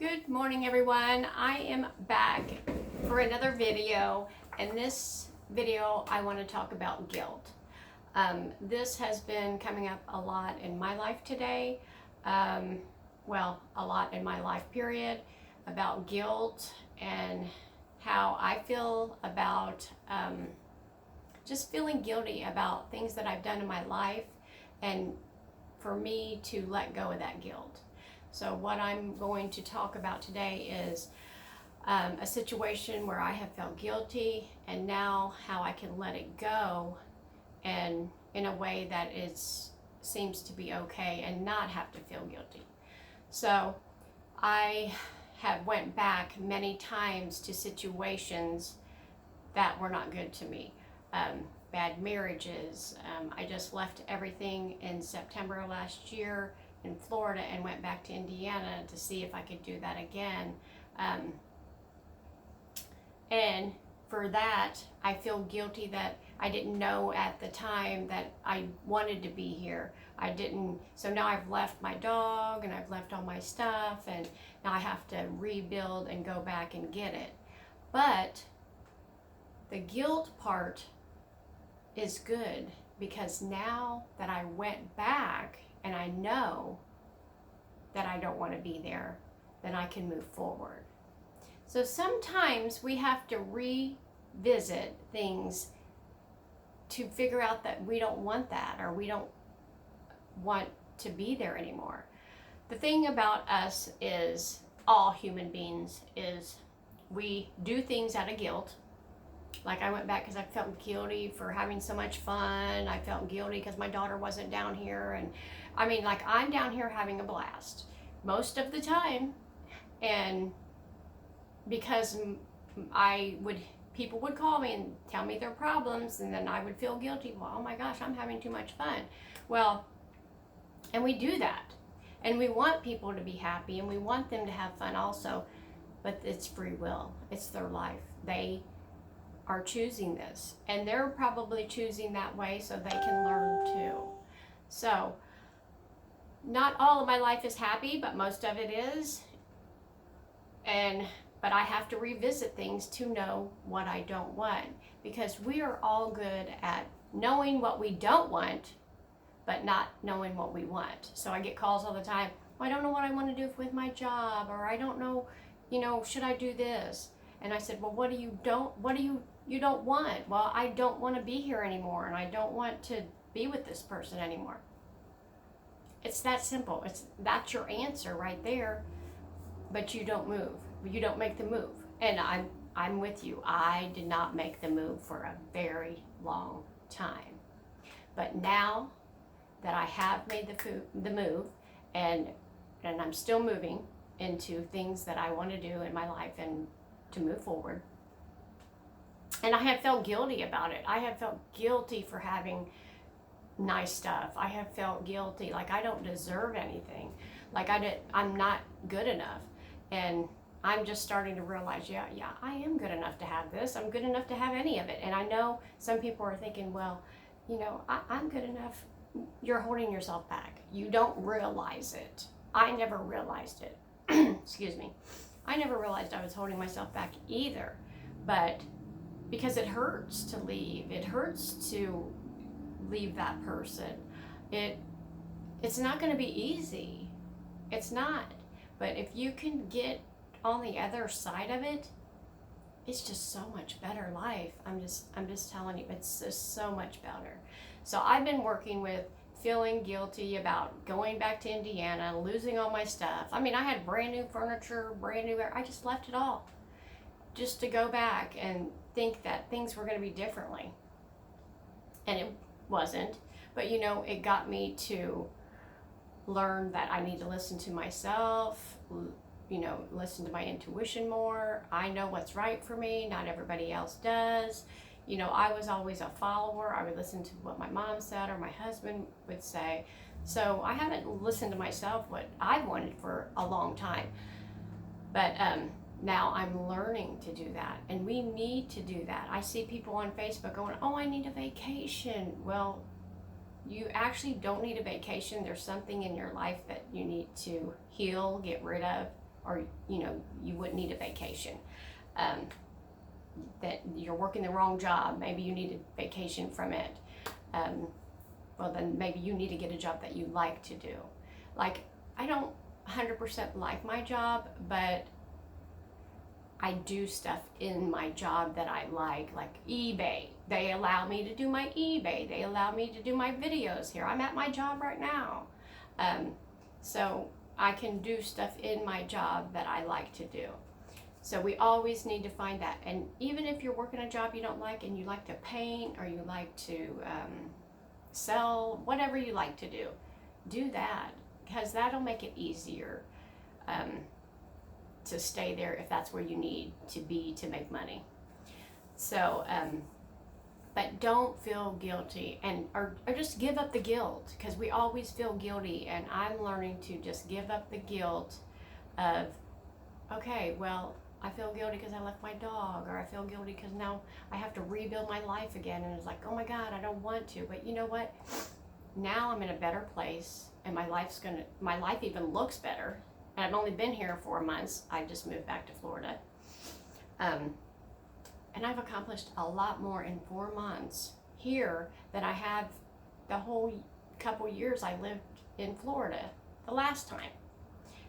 Good morning, everyone. I am back for another video. In this video, I want to talk about guilt. This has been coming up a lot in my life today. Well, a lot in my life period, about guilt and how I feel about just feeling guilty about things that I've done in my life, and for me to let go of that guilt. So what I'm going to talk about today is a situation where I have felt guilty, and now how I can let it go, and in a way that seems to be okay and not have to feel guilty. So I have went back many times to situations that were not good to me. Bad marriages. I just left everything in September of last year in Florida and went back to Indiana to see if I could do that again. And for that, I feel guilty that I didn't know at the time that I wanted to be here. I didn't, so now I've left my dog and I've left all my stuff, and now I have to rebuild and go back and get it. But the guilt part is good, because now that I went back and I know that I don't want to be there, then I can move forward. So sometimes we have to revisit things to figure out that we don't want that, or we don't want to be there anymore. The thing about us is, all human beings, is we do things out of guilt. Like I went back because I felt guilty for having so much fun. I felt guilty because my daughter wasn't down here. And I mean, like, I'm down here having a blast most of the time. And because people would call me and tell me their problems, and then I would feel guilty. Well, oh my gosh, I'm having too much fun. Well, and we do that. And we want people to be happy, and we want them to have fun also. But it's free will. It's their life. They are choosing this, and they're probably choosing that way so they can learn too. So not all of my life is happy, but most of it is. But I have to revisit things to know what I don't want, because we are all good at knowing what we don't want, but not knowing what we want. So I get calls all the time. Well, I don't know what I want to do with my job, or I don't know, should I do this? And I said, well, what do you don't want? Well, I don't want to be here anymore, and I don't want to be with this person anymore. It's that simple. That's your answer right there. But you don't move. You don't make the move. And I'm with you. I did not make the move for a very long time. But now that I have made the move, and I'm still moving into things that I want to do in my life and to move forward. And I have felt guilty about it. I have felt guilty for having nice stuff. I have felt guilty, like I don't deserve anything. Like I'm not good enough. And I'm just starting to realize, yeah, I am good enough to have this. I'm good enough to have any of it. And I know some people are thinking, well, I'm good enough. You're holding yourself back. You don't realize it. I never realized it. Excuse me. I never realized I was holding myself back either. But because it hurts to leave. It hurts to leave that person. It's not going to be easy. It's not. But if you can get on the other side of it, it's just so much better life. I'm just telling you, it's just so much better. So I've been working with feeling guilty about going back to Indiana, losing all my stuff. I mean, I had brand new furniture, I just left it all just to go back and think that things were going to be differently. And it wasn't. But it got me to learn that I need to listen to myself, listen to my intuition more. I know what's right for me. Not everybody else does. I was always a follower. I would listen to what my mom said or my husband would say. So I haven't listened to myself, what I wanted, for a long time. But now I'm learning to do that, and we need to do that. I see people on Facebook going, oh, I need a vacation. Well, you actually don't need a vacation. There's something in your life that you need to heal, get rid of, or you wouldn't need a vacation. That you're working the wrong job, maybe you need a vacation from it. Well, then maybe you need to get a job that you like to do. Like, I don't 100% like my job, but I do stuff in my job that I like eBay. They allow me to do my eBay. They allow me to do my videos here. I'm at my job right now. So I can do stuff in my job that I like to do. So we always need to find that. And even if you're working a job you don't like and you like to paint or you like to sell, whatever you like to do that, because that'll make it easier to stay there if that's where you need to be to make money. So, but don't feel guilty or just give up the guilt, because we always feel guilty, and I'm learning to just give up the guilt of, okay, well, I feel guilty because I left my dog, or I feel guilty because now I have to rebuild my life again, and it's like, oh my God, I don't want to, but you know what? Now I'm in a better place, and my life even looks better, and I've only been here 4 months. I just moved back to Florida, and I've accomplished a lot more in 4 months here than I have the whole couple years I lived in Florida the last time.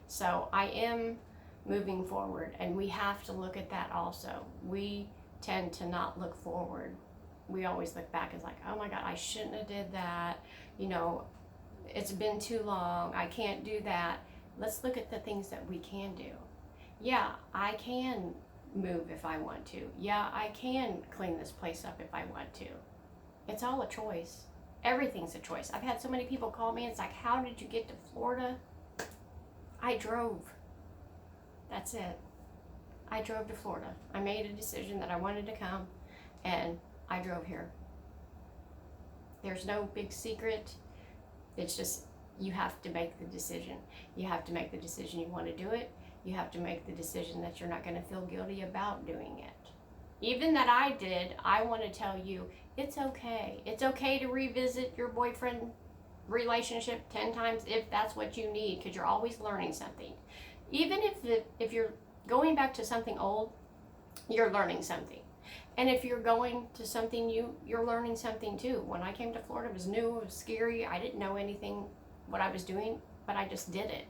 So I am moving forward, and we have to look at that also. We tend to not look forward. We always look back as like, oh my God, I shouldn't have did that. It's been too long. I can't do that. Let's look at the things that we can do. Yeah, I can move if I want to. Yeah, I can clean this place up if I want to. It's all a choice. Everything's a choice. I've had so many people call me and it's like, how did you get to Florida? I drove. That's it. I drove to Florida. I made a decision that I wanted to come, and I drove here. There's no big secret. It's just, you have to make the decision. You have to make the decision you want to do it. You have to make the decision that you're not going to feel guilty about doing it. Even that I did, I want to tell you, it's okay. It's okay to revisit your boyfriend relationship 10 times if that's what you need, because you're always learning something. Even if you're going back to something old, you're learning something. And if you're going to something new, you're learning something too. When I came to Florida, it was new, it was scary. I didn't know anything what I was doing, but I just did it.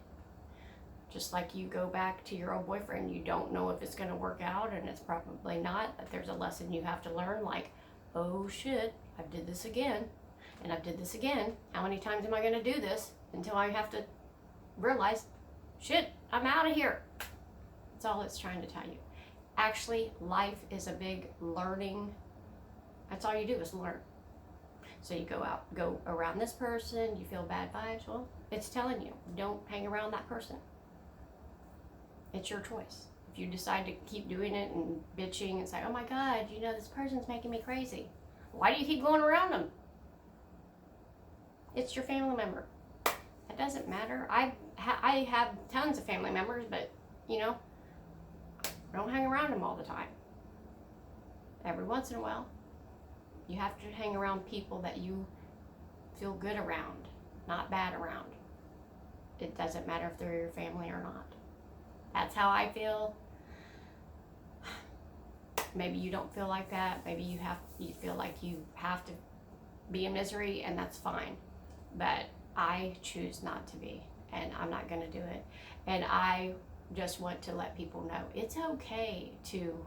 Just like you go back to your old boyfriend, you don't know if it's going to work out, and it's probably not, but there's a lesson you have to learn, like, oh shit, I did this again, and I did this again. How many times am I going to do this until I have to realize, shit, I'm out of here. That's all it's trying to tell you. Actually, life is a big learning. That's all you do is learn. So you go around this person, you feel bad vibes. Well, it's telling you, don't hang around that person. It's your choice. If you decide to keep doing it and bitching and say, oh my God, this person's making me crazy. Why do you keep going around them? It's your family member. It doesn't matter. I have tons of family members, but don't hang around them all the time. Every once in a while, you have to hang around people that you feel good around, not bad around. It doesn't matter if they're your family or not. That's how I feel. Maybe you don't feel like that. Maybe you feel like you have to be in misery, and that's fine. But I choose not to be, and I'm not going to do it. And I just want to let people know it's okay to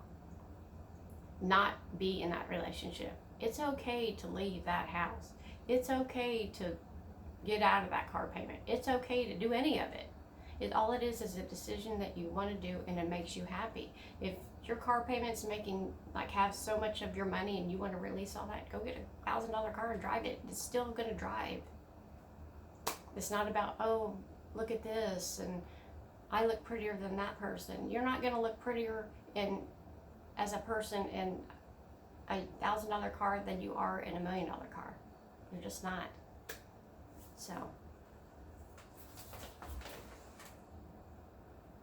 not be in that relationship. It's okay to leave that house. It's okay to get out of that car payment. It's okay to do any of it. All it is a decision that you want to do, and it makes you happy. If your car payment's have so much of your money and you want to release all that, go get a $1,000 car and drive it. It's still going to drive. It's not about, oh, look at this, and I look prettier than that person. You're not going to look prettier as a person in a $1,000 car than you are in $1 million car. You're just not. So